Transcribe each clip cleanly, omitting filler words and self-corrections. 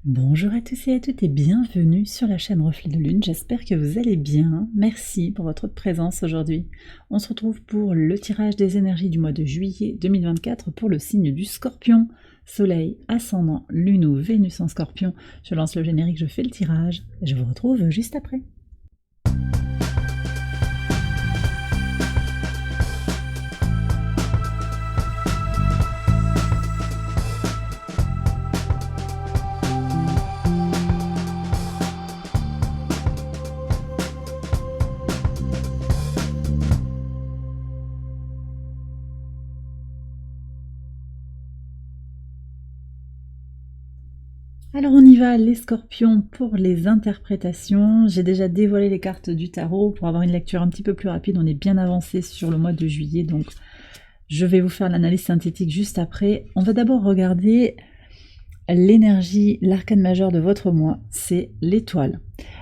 Bonjour à tous et à toutes et bienvenue sur la chaîne Reflet de Lune, j'espère que vous allez bien, merci pour votre présence aujourd'hui. On se retrouve pour le tirage des énergies du mois de juillet 2024 pour le signe du Scorpion, Soleil, Ascendant, Lune ou Vénus en Scorpion. Je lance le générique, je fais le tirage et je vous retrouve juste après. Alors on y va les scorpions pour les interprétations. J'ai déjà dévoilé les cartes du tarot pour avoir une lecture un petit peu plus rapide. On est bien avancé sur le mois de juillet, donc je vais vous faire l'analyse synthétique juste après. On va d'abord regarder l'énergie, l'arcane majeur de votre mois, c'est l'étoile.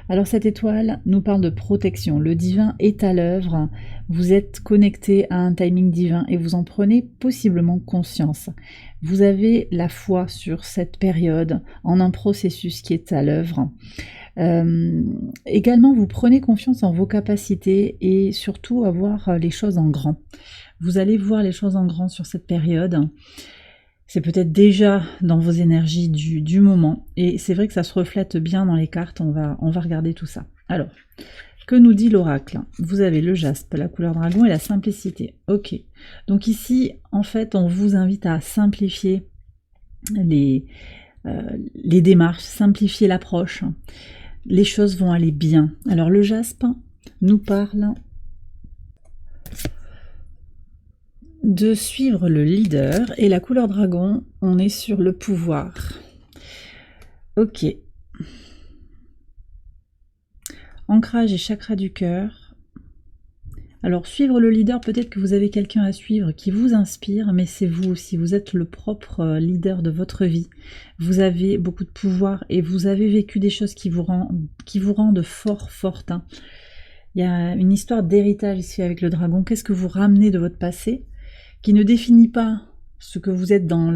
Alors cette étoile nous parle de protection, le divin est à l'œuvre, vous êtes connecté à un timing divin et vous en prenez possiblement conscience. Vous avez la foi sur cette période, en un processus qui est à l'œuvre. Également, vous prenez confiance en vos capacités et surtout à voir les choses en grand. Vous allez voir les choses en grand sur cette période. C'est peut-être déjà dans vos énergies du moment. Et c'est vrai que ça se reflète bien dans les cartes. On va regarder tout ça. Alors, que nous dit l'oracle? Vous avez le jaspe, la couleur dragon et la simplicité. Ok. Donc ici, en fait, on vous invite à simplifier les démarches, simplifier l'approche. Les choses vont aller bien. Alors, le jaspe nous parle de suivre le leader et la couleur dragon, on est sur le pouvoir. Ok. Ancrage et chakra du cœur. Alors suivre le leader, peut-être que vous avez quelqu'un à suivre qui vous inspire, mais c'est vous aussi, vous êtes le propre leader de votre vie. Vous avez beaucoup de pouvoir et vous avez vécu des choses qui vous rendent forte. Hein. Il y a une histoire d'héritage ici avec le dragon. Qu'est-ce que vous ramenez de votre passé qui ne définit pas ce que vous êtes dans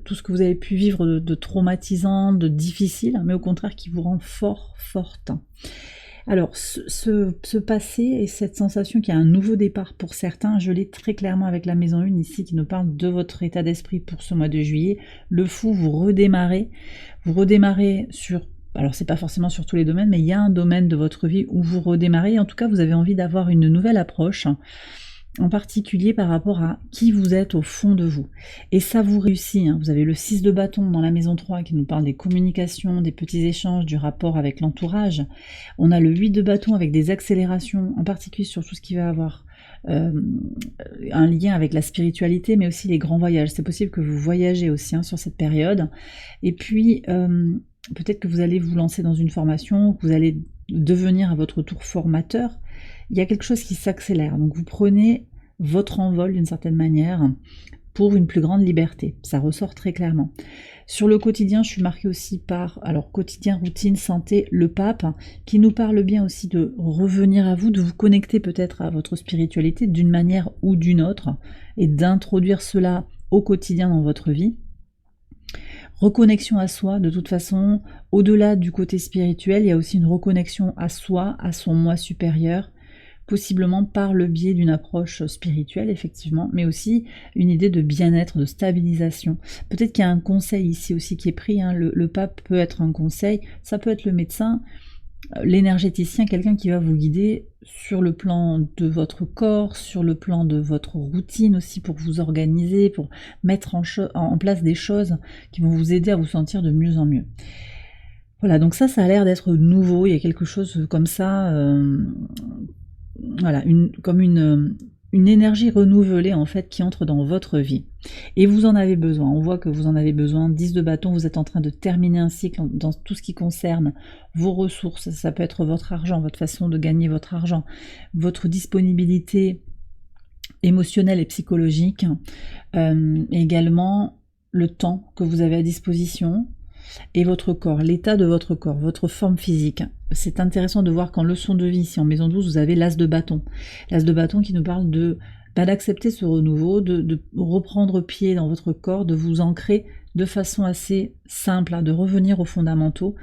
tout ce que vous avez pu vivre de traumatisant, de difficile, mais au contraire qui vous rend forte. Alors, ce passé et cette sensation qu'il y a un nouveau départ pour certains, je l'ai très clairement avec la maison 1 ici qui nous parle de votre état d'esprit pour ce mois de juillet. Le fou, vous redémarrez sur... Alors, c'est pas forcément sur tous les domaines, mais il y a un domaine de votre vie où vous redémarrez. En tout cas, vous avez envie d'avoir une nouvelle approche, en particulier par rapport à qui vous êtes au fond de vous. Et ça vous réussit, hein. Vous avez le 6 de bâton dans la maison 3 qui nous parle des communications, des petits échanges, du rapport avec l'entourage. On a le 8 de bâton avec des accélérations, en particulier sur tout ce qui va avoir un lien avec la spiritualité, mais aussi les grands voyages. C'est possible que vous voyagez aussi, hein, sur cette période. Et puis, peut-être que vous allez vous lancer dans une formation, que vous allez devenir à votre tour formateur. Il y a quelque chose qui s'accélère, donc vous prenez votre envol d'une certaine manière pour une plus grande liberté, ça ressort très clairement. Sur le quotidien, je suis marquée aussi par, alors quotidien, routine, santé, le pape, qui nous parle bien aussi de revenir à vous, de vous connecter peut-être à votre spiritualité d'une manière ou d'une autre, et d'introduire cela au quotidien dans votre vie. Reconnexion à soi, de toute façon, au-delà du côté spirituel, il y a aussi une reconnexion à soi, à son moi supérieur, possiblement par le biais d'une approche spirituelle, effectivement, mais aussi une idée de bien-être, de stabilisation. Peut-être qu'il y a un conseil ici aussi qui est pris, hein. Le pape peut être un conseil, ça peut être le médecin, l'énergéticien, quelqu'un qui va vous guider sur le plan de votre corps, sur le plan de votre routine aussi, pour vous organiser, pour mettre en place des choses qui vont vous aider à vous sentir de mieux en mieux. Voilà, donc ça a l'air d'être nouveau, il y a quelque chose comme ça... Voilà, comme une énergie renouvelée en fait qui entre dans votre vie. Et vous en avez besoin, on voit que vous en avez besoin. 10 de bâton, vous êtes en train de terminer un cycle dans tout ce qui concerne vos ressources. Ça peut être votre argent, votre façon de gagner votre argent, votre disponibilité émotionnelle et psychologique, également le temps que vous avez à disposition, et votre corps, l'état de votre corps, votre forme physique. C'est intéressant de voir qu'en leçon de vie, ici en maison 12, vous avez l'as de bâton. L'as de bâton qui nous parle d'accepter ce renouveau, de reprendre pied dans votre corps, de vous ancrer de façon assez simple, hein, de revenir aux fondamentaux,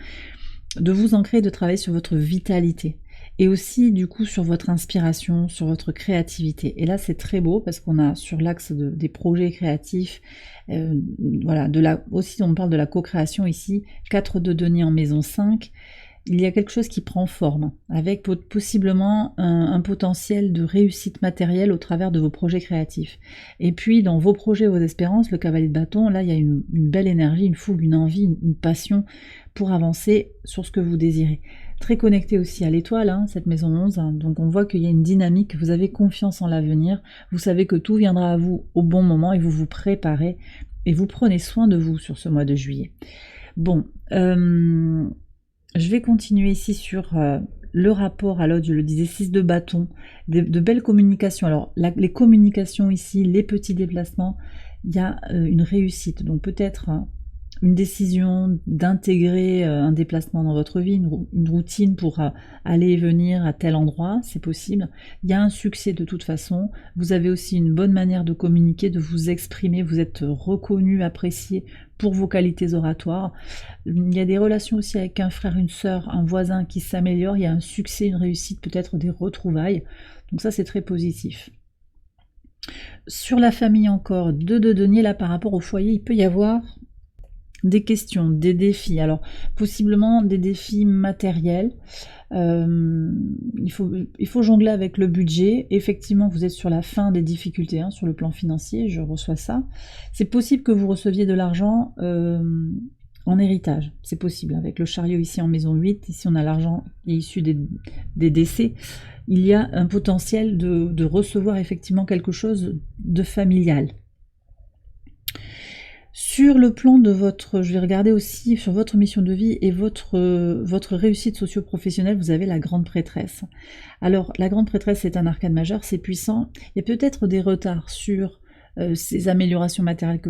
de vous ancrer, de travailler sur votre vitalité. Et aussi, du coup, sur votre inspiration, sur votre créativité. Et là, c'est très beau parce qu'on a sur l'axe des projets créatifs, voilà, aussi on parle de la co-création ici, 4 de denier en maison 5. Il y a quelque chose qui prend forme, avec possiblement un potentiel de réussite matérielle au travers de vos projets créatifs. Et puis, dans vos projets, vos espérances, le cavalier de bâton, là, il y a une belle énergie, une fougue, une envie, une passion pour avancer sur ce que vous désirez. Très connecté aussi à l'étoile, hein, cette maison 11, hein, donc on voit qu'il y a une dynamique, vous avez confiance en l'avenir, vous savez que tout viendra à vous au bon moment et vous vous préparez et vous prenez soin de vous sur ce mois de juillet. Bon, je vais continuer ici sur le rapport à l'autre, je le disais, 6 de bâton, de belles communications. Alors, les communications ici, les petits déplacements, il y a une réussite. Donc peut-être une décision d'intégrer un déplacement dans votre vie, une routine pour aller et venir à tel endroit, c'est possible. Il y a un succès de toute façon. Vous avez aussi une bonne manière de communiquer, de vous exprimer. Vous êtes reconnu, apprécié pour vos qualités oratoires. Il y a des relations aussi avec un frère, une sœur, un voisin qui s'améliorent. Il y a un succès, une réussite, peut-être des retrouvailles. Donc ça, c'est très positif. Sur la famille encore, 2 de denier, là par rapport au foyer, il peut y avoir des questions, des défis. Alors, possiblement des défis matériels. Il faut jongler avec le budget. Effectivement, vous êtes sur la fin des difficultés, hein, sur le plan financier, je reçois ça. C'est possible que vous receviez de l'argent en héritage. C'est possible. Avec le chariot ici en maison 8, ici on a l'argent qui est issu des décès. Il y a un potentiel de recevoir effectivement quelque chose de familial. Sur le plan de votre, je vais regarder aussi sur votre mission de vie et votre réussite socio-professionnelle, vous avez la grande prêtresse. Alors, la grande prêtresse, c'est un arcane majeur, c'est puissant. Il y a peut-être des retards sur ces améliorations matérielles que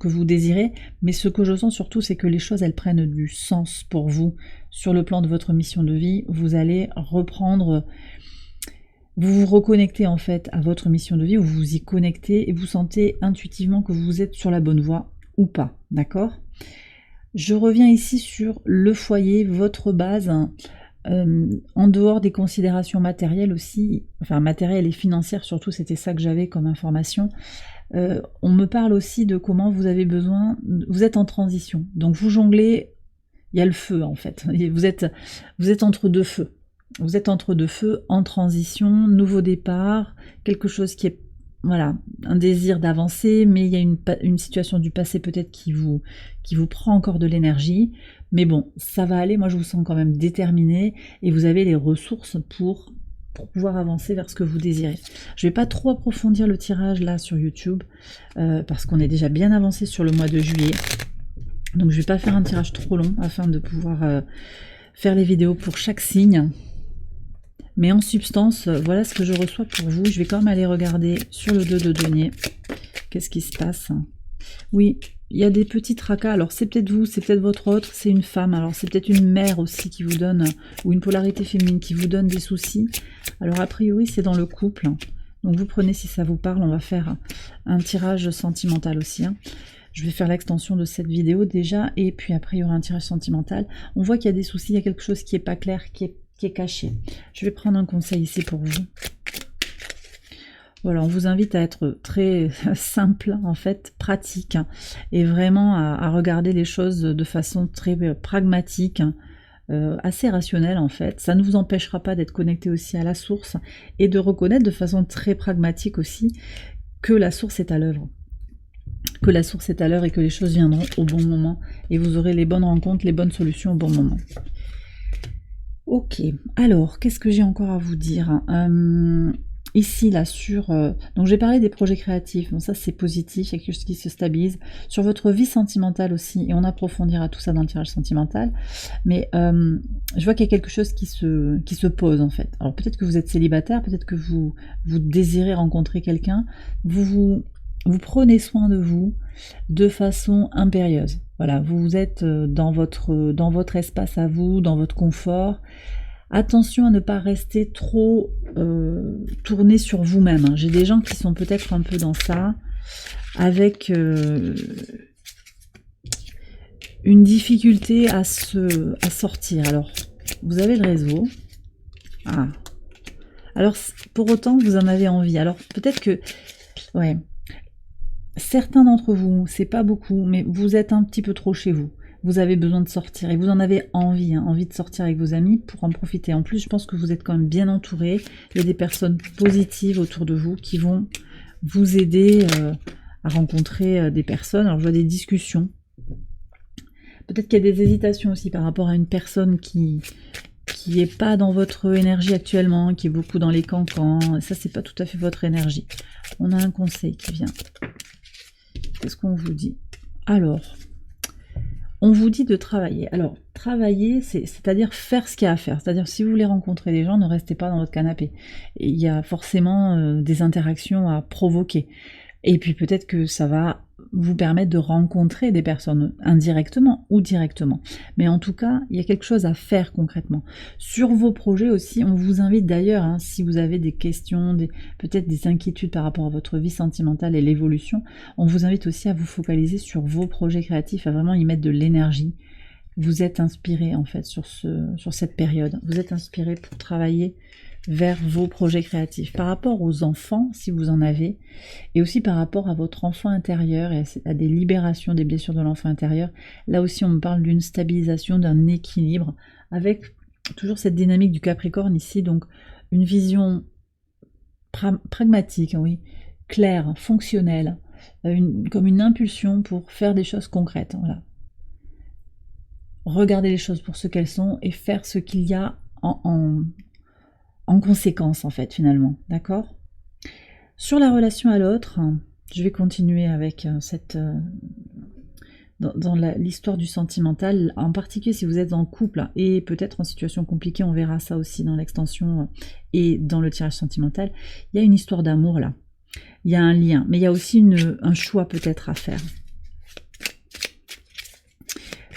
vous désirez, mais ce que je sens surtout, c'est que les choses, elles prennent du sens pour vous. Sur le plan de votre mission de vie, vous allez reprendre... Vous vous reconnectez en fait à votre mission de vie, vous vous y connectez et vous sentez intuitivement que vous êtes sur la bonne voie ou pas, d'accord? Je reviens ici sur le foyer, votre base, en dehors des considérations matérielles aussi, enfin matérielles et financières surtout, c'était ça que j'avais comme information. On me parle aussi de comment vous avez besoin, vous êtes en transition, donc vous jonglez, il y a le feu en fait, vous êtes entre deux feux. Vous êtes entre deux feux, en transition, nouveau départ, quelque chose qui est, voilà, un désir d'avancer, mais il y a une situation du passé peut-être qui vous prend encore de l'énergie. Mais bon, ça va aller, moi je vous sens quand même déterminé et vous avez les ressources pour pouvoir avancer vers ce que vous désirez. Je ne vais pas trop approfondir le tirage là sur YouTube, parce qu'on est déjà bien avancé sur le mois de juillet. Donc je ne vais pas faire un tirage trop long afin de pouvoir faire les vidéos pour chaque signe. Mais en substance, voilà ce que je reçois pour vous. Je vais quand même aller regarder sur le 2 de denier. Qu'est-ce qui se passe? Oui, il y a des petits tracas. Alors c'est peut-être vous, c'est peut-être votre autre, c'est une femme. Alors c'est peut-être une mère aussi qui vous donne, ou une polarité féminine qui vous donne des soucis. Alors a priori c'est dans le couple. Donc vous prenez si ça vous parle. On va faire un tirage sentimental aussi, hein. Je vais faire l'extension de cette vidéo déjà. Et puis après il y aura un tirage sentimental. On voit qu'il y a des soucis, il y a quelque chose qui n'est pas clair, qui est caché. Je vais prendre un conseil ici pour vous. Voilà, on vous invite à être très simple, en fait, pratique, hein, et vraiment à regarder les choses de façon très pragmatique, assez rationnelle en fait. Ça ne vous empêchera pas d'être connecté aussi à la source et de reconnaître de façon très pragmatique aussi que la source est à l'œuvre. Que la source est à l'œuvre et que les choses viendront au bon moment et vous aurez les bonnes rencontres, les bonnes solutions au bon moment. Ok, alors, qu'est-ce que j'ai encore à vous dire? Ici, là, sur... donc, j'ai parlé des projets créatifs. Bon, ça, c'est positif, il y a quelque chose qui se stabilise. Sur votre vie sentimentale aussi, et on approfondira tout ça dans le tirage sentimental. Mais je vois qu'il y a quelque chose qui se pose, en fait. Alors, peut-être que vous êtes célibataire, peut-être que vous désirez rencontrer quelqu'un. Vous prenez soin de vous de façon impérieuse. Voilà, vous êtes dans votre espace à vous, dans votre confort. Attention à ne pas rester trop tourné sur vous-même. J'ai des gens qui sont peut-être un peu dans ça, avec une difficulté à sortir. Alors, vous avez le réseau. Ah. Alors, pour autant, vous en avez envie. Alors, peut-être que... Ouais. Certains d'entre vous, c'est pas beaucoup, mais vous êtes un petit peu trop chez vous. Vous avez besoin de sortir et vous en avez envie, hein, envie de sortir avec vos amis pour en profiter. En plus, je pense que vous êtes quand même bien entouré. Il y a des personnes positives autour de vous qui vont vous aider à rencontrer des personnes. Alors, je vois des discussions. Peut-être qu'il y a des hésitations aussi par rapport à une personne qui est pas dans votre énergie actuellement, qui est beaucoup dans les cancans. Ça, c'est pas tout à fait votre énergie. On a un conseil qui vient. Qu'est-ce qu'on vous dit? Alors, on vous dit de travailler. Alors, travailler, c'est-à-dire faire ce qu'il y a à faire. C'est-à-dire, si vous voulez rencontrer des gens, ne restez pas dans votre canapé. Et il y a forcément des interactions à provoquer. Et puis peut-être que ça va vous permettre de rencontrer des personnes indirectement ou directement. Mais en tout cas, il y a quelque chose à faire concrètement. Sur vos projets aussi, on vous invite d'ailleurs, hein, si vous avez des questions, peut-être des inquiétudes par rapport à votre vie sentimentale et l'évolution, on vous invite aussi à vous focaliser sur vos projets créatifs, à vraiment y mettre de l'énergie. Vous êtes inspiré en fait sur cette période. Vous êtes inspiré pour travailler vers vos projets créatifs. Par rapport aux enfants, si vous en avez, et aussi par rapport à votre enfant intérieur et à des libérations des blessures de l'enfant intérieur, là aussi on me parle d'une stabilisation, d'un équilibre, avec toujours cette dynamique du Capricorne ici, donc une vision pragmatique, oui, claire, fonctionnelle, comme une impulsion pour faire des choses concrètes. Voilà. Regarder les choses pour ce qu'elles sont et faire ce qu'il y a en conséquence, en fait, finalement. D'accord? Sur la relation à l'autre, je vais continuer avec dans l'histoire du sentimental, en particulier si vous êtes en couple et peut-être en situation compliquée, on verra ça aussi dans l'extension et dans le tirage sentimental. Il y a une histoire d'amour là. Il y a un lien, mais il y a aussi un choix peut-être à faire.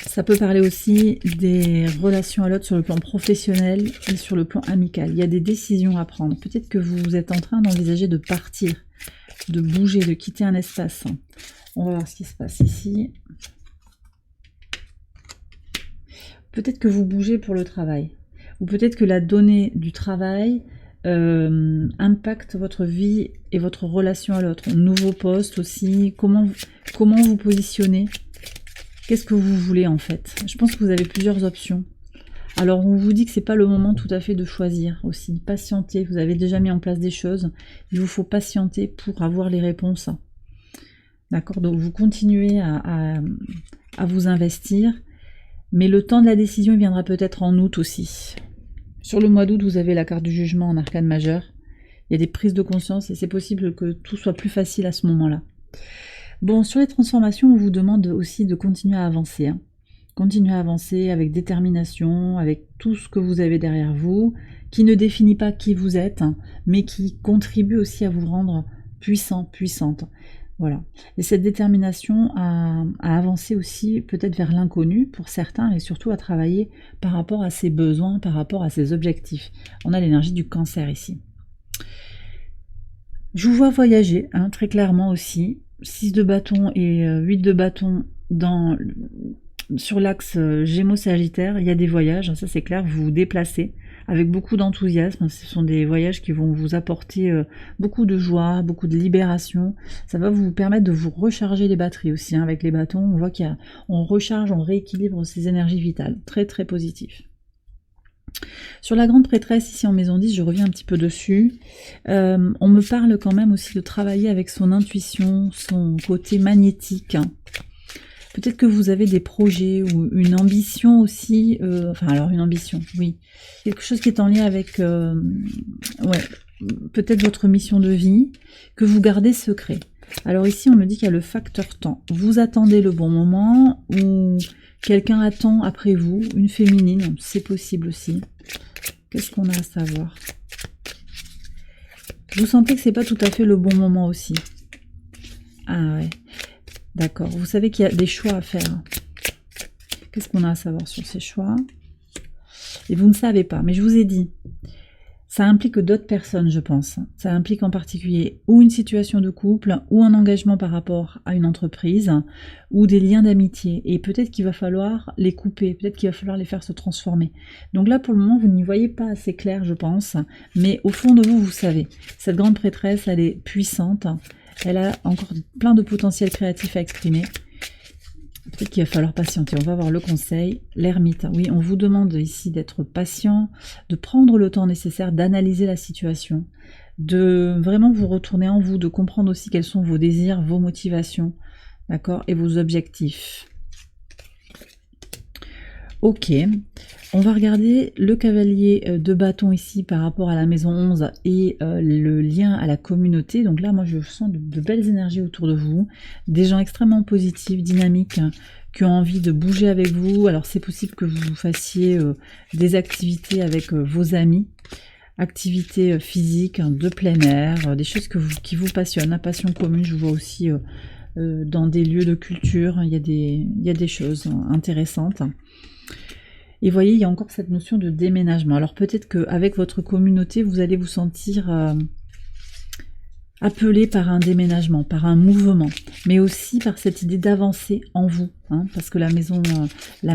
Ça peut parler aussi des relations à l'autre sur le plan professionnel et sur le plan amical. Il y a des décisions à prendre. Peut-être que vous êtes en train d'envisager de partir, de bouger, de quitter un espace. On va voir ce qui se passe ici. Peut-être que vous bougez pour le travail. Ou peut-être que la donnée du travail impacte votre vie et votre relation à l'autre. Nouveau poste aussi. Comment vous positionnez? Qu'est-ce que vous voulez en fait? Je pense que vous avez plusieurs options. Alors on vous dit que c'est pas le moment tout à fait de choisir aussi. Patientez, vous avez déjà mis en place des choses. Il vous faut patienter pour avoir les réponses. D'accord? Donc vous continuez à vous investir. Mais le temps de la décision il viendra peut-être en août aussi. Sur le mois d'août, vous avez la carte du jugement en arcane majeur. Il y a des prises de conscience et c'est possible que tout soit plus facile à ce moment-là. Bon, sur les transformations, on vous demande aussi de continuer à avancer. Hein. Continuez à avancer avec détermination, avec tout ce que vous avez derrière vous, qui ne définit pas qui vous êtes, hein, mais qui contribue aussi à vous rendre puissant, puissante. Voilà. Et cette détermination à avancer aussi peut-être vers l'inconnu pour certains, et surtout à travailler par rapport à ses besoins, par rapport à ses objectifs. On a l'énergie du cancer ici. Je vous vois voyager, hein, très clairement aussi. 6 de bâton et 8 de bâton sur l'axe Gémeaux-Sagittaire, il y a des voyages, ça c'est clair, vous vous déplacez avec beaucoup d'enthousiasme, ce sont des voyages qui vont vous apporter beaucoup de joie, beaucoup de libération, ça va vous permettre de vous recharger les batteries aussi, hein, avec les bâtons, on voit qu'on recharge, on rééquilibre ses énergies vitales, très très positif. Sur la grande prêtresse, ici en maison 10, je reviens un petit peu dessus. On me parle quand même aussi de travailler avec son intuition, son côté magnétique. Peut-être que vous avez des projets ou une ambition aussi. Alors une ambition, oui. Quelque chose qui est en lien avec peut-être votre mission de vie, que vous gardez secret. Alors ici, on me dit qu'il y a le facteur temps. Vous attendez le bon moment ou... Quelqu'un attend après vous, une féminine, c'est possible aussi. Qu'est-ce qu'on a à savoir? Vous sentez que c'est pas tout à fait le bon moment aussi. Ah ouais, d'accord. Vous savez qu'il y a des choix à faire. Qu'est-ce qu'on a à savoir sur ces choix? Et vous ne savez pas, mais je vous ai dit, Ça implique d'autres personnes, je pense. Ça implique en particulier ou une situation de couple, ou un engagement par rapport à une entreprise, ou des liens d'amitié. Et peut-être qu'il va falloir les couper, peut-être qu'il va falloir les faire se transformer. Donc là, pour le moment, vous n'y voyez pas assez clair, je pense. Mais au fond de vous, vous savez. Cette grande prêtresse, elle est puissante. Elle a encore plein de potentiel créatif à exprimer. Peut-être qu'il va falloir patienter. On va voir le conseil. L'ermite. Oui, on vous demande ici d'être patient, de prendre le temps nécessaire, d'analyser la situation, de vraiment vous retourner en vous, de comprendre aussi quels sont vos désirs, vos motivations, d'accord, et vos objectifs. Ok, on va regarder le cavalier de bâton ici par rapport à la maison 11 et le lien à la communauté. Donc là, moi, je sens de belles énergies autour de vous, des gens extrêmement positifs, dynamiques, qui ont envie de bouger avec vous. Alors, c'est possible que vous fassiez des activités avec vos amis, activités physiques, de plein air, des choses qui vous passionnent, la passion commune. Je vois aussi dans des lieux de culture, il y a des choses intéressantes. Et vous voyez, il y a encore cette notion de déménagement. Alors peut-être qu'avec votre communauté, vous allez vous sentir appelé par un déménagement, par un mouvement, mais aussi par cette idée d'avancer en vous. Hein, parce que la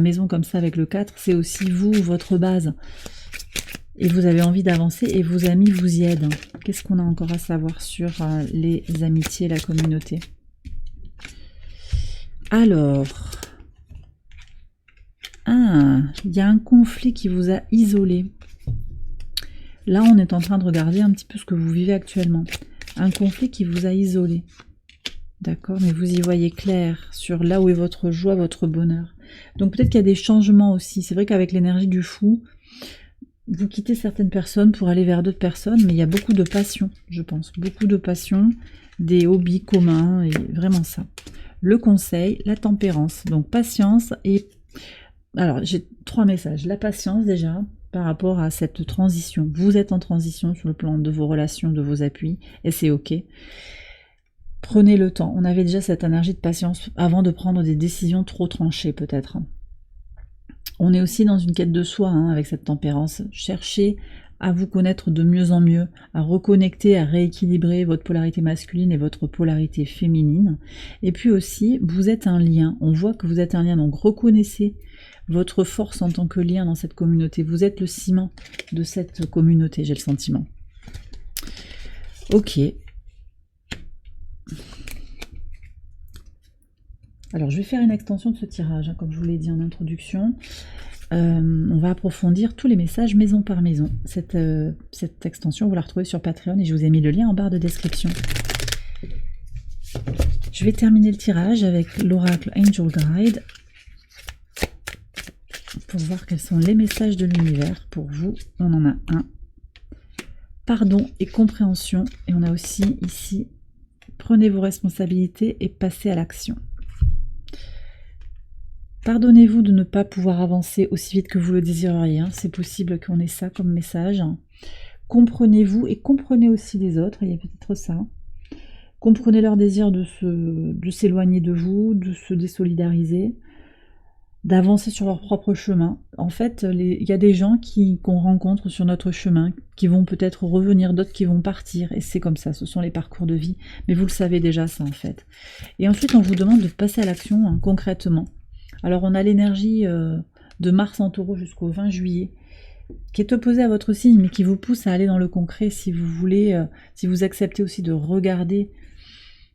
maison comme ça avec le 4, c'est aussi vous, votre base. Et vous avez envie d'avancer et vos amis vous y aident. Qu'est-ce qu'on a encore à savoir sur les amitiés et la communauté? Alors... Ah, il y a un conflit qui vous a isolé. Là, on est en train de regarder un petit peu ce que vous vivez actuellement. Un conflit qui vous a isolé. D'accord, mais vous y voyez clair sur là où est votre joie, votre bonheur. Donc peut-être qu'il y a des changements aussi. C'est vrai qu'avec l'énergie du fou, vous quittez certaines personnes pour aller vers d'autres personnes, mais il y a beaucoup de passion, je pense. Beaucoup de passion, des hobbies communs, et vraiment ça. Le conseil, la tempérance. Donc patience et... Alors, j'ai 3 messages. La patience, déjà, par rapport à cette transition. Vous êtes en transition sur le plan de vos relations, de vos appuis, et c'est ok. Prenez le temps. On avait déjà cette énergie de patience avant de prendre des décisions trop tranchées, peut-être. On est aussi dans une quête de soi, hein, avec cette tempérance. Cherchez à vous connaître de mieux en mieux, à reconnecter, à rééquilibrer votre polarité masculine et votre polarité féminine. Et puis aussi, vous êtes un lien. On voit que vous êtes un lien, donc reconnaissez votre force en tant que lien dans cette communauté. Vous êtes le ciment de cette communauté, j'ai le sentiment. Ok. Alors, je vais faire une extension de ce tirage, hein, comme je vous l'ai dit en introduction. On va approfondir tous les messages maison par maison. Cette extension, vous la retrouvez sur Patreon et je vous ai mis le lien en barre de description. Je vais terminer le tirage avec l'oracle Angel Guide pour voir quels sont les messages de l'univers pour vous. On en a un. Pardon et compréhension. Et on a aussi ici, prenez vos responsabilités et passez à l'action. Pardonnez-vous de ne pas pouvoir avancer aussi vite que vous le désireriez. Hein. C'est possible qu'on ait ça comme message. Comprenez-vous et comprenez aussi les autres. Il y a peut-être ça. Comprenez leur désir de s'éloigner de vous, de se désolidariser, d'avancer sur leur propre chemin. En fait, il y a des gens qu'on rencontre sur notre chemin, qui vont peut-être revenir, d'autres qui vont partir, et c'est comme ça, ce sont les parcours de vie. Mais vous le savez déjà ça en fait. Et ensuite, on vous demande de passer à l'action, hein, concrètement. Alors on a l'énergie de Mars en Taureau jusqu'au 20 juillet, qui est opposée à votre signe, mais qui vous pousse à aller dans le concret si vous voulez, si vous acceptez aussi de regarder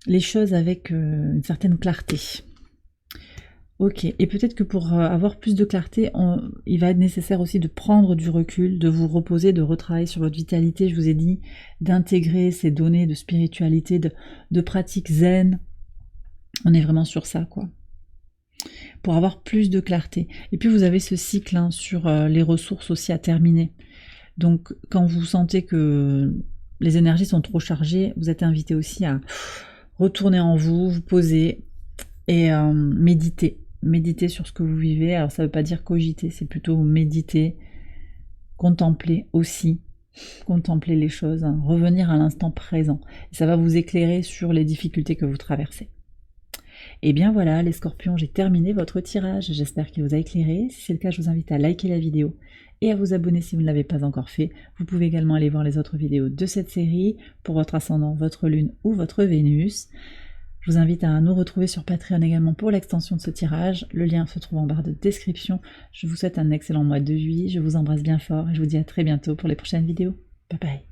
les choses avec une certaine clarté. Ok, et peut-être que pour avoir plus de clarté, il va être nécessaire aussi de prendre du recul, de vous reposer, de retravailler sur votre vitalité. Je vous ai dit d'intégrer ces données de spiritualité, de pratiques zen. On est vraiment sur ça, quoi. Pour avoir plus de clarté. Et puis vous avez ce cycle hein, sur les ressources aussi à terminer. Donc quand vous sentez que les énergies sont trop chargées, vous êtes invité aussi à retourner en vous, vous poser et méditer. Méditer sur ce que vous vivez. Alors ça ne veut pas dire cogiter, c'est plutôt méditer, contempler aussi. Contempler les choses, hein, revenir à l'instant présent. Et ça va vous éclairer sur les difficultés que vous traversez. Et bien voilà, les scorpions, j'ai terminé votre tirage. J'espère qu'il vous a éclairé. Si c'est le cas, je vous invite à liker la vidéo et à vous abonner si vous ne l'avez pas encore fait. Vous pouvez également aller voir les autres vidéos de cette série pour votre ascendant, votre lune ou votre Vénus. Je vous invite à nous retrouver sur Patreon également pour l'extension de ce tirage. Le lien se trouve en barre de description. Je vous souhaite un excellent mois de juillet. Je vous embrasse bien fort et je vous dis à très bientôt pour les prochaines vidéos. Bye bye.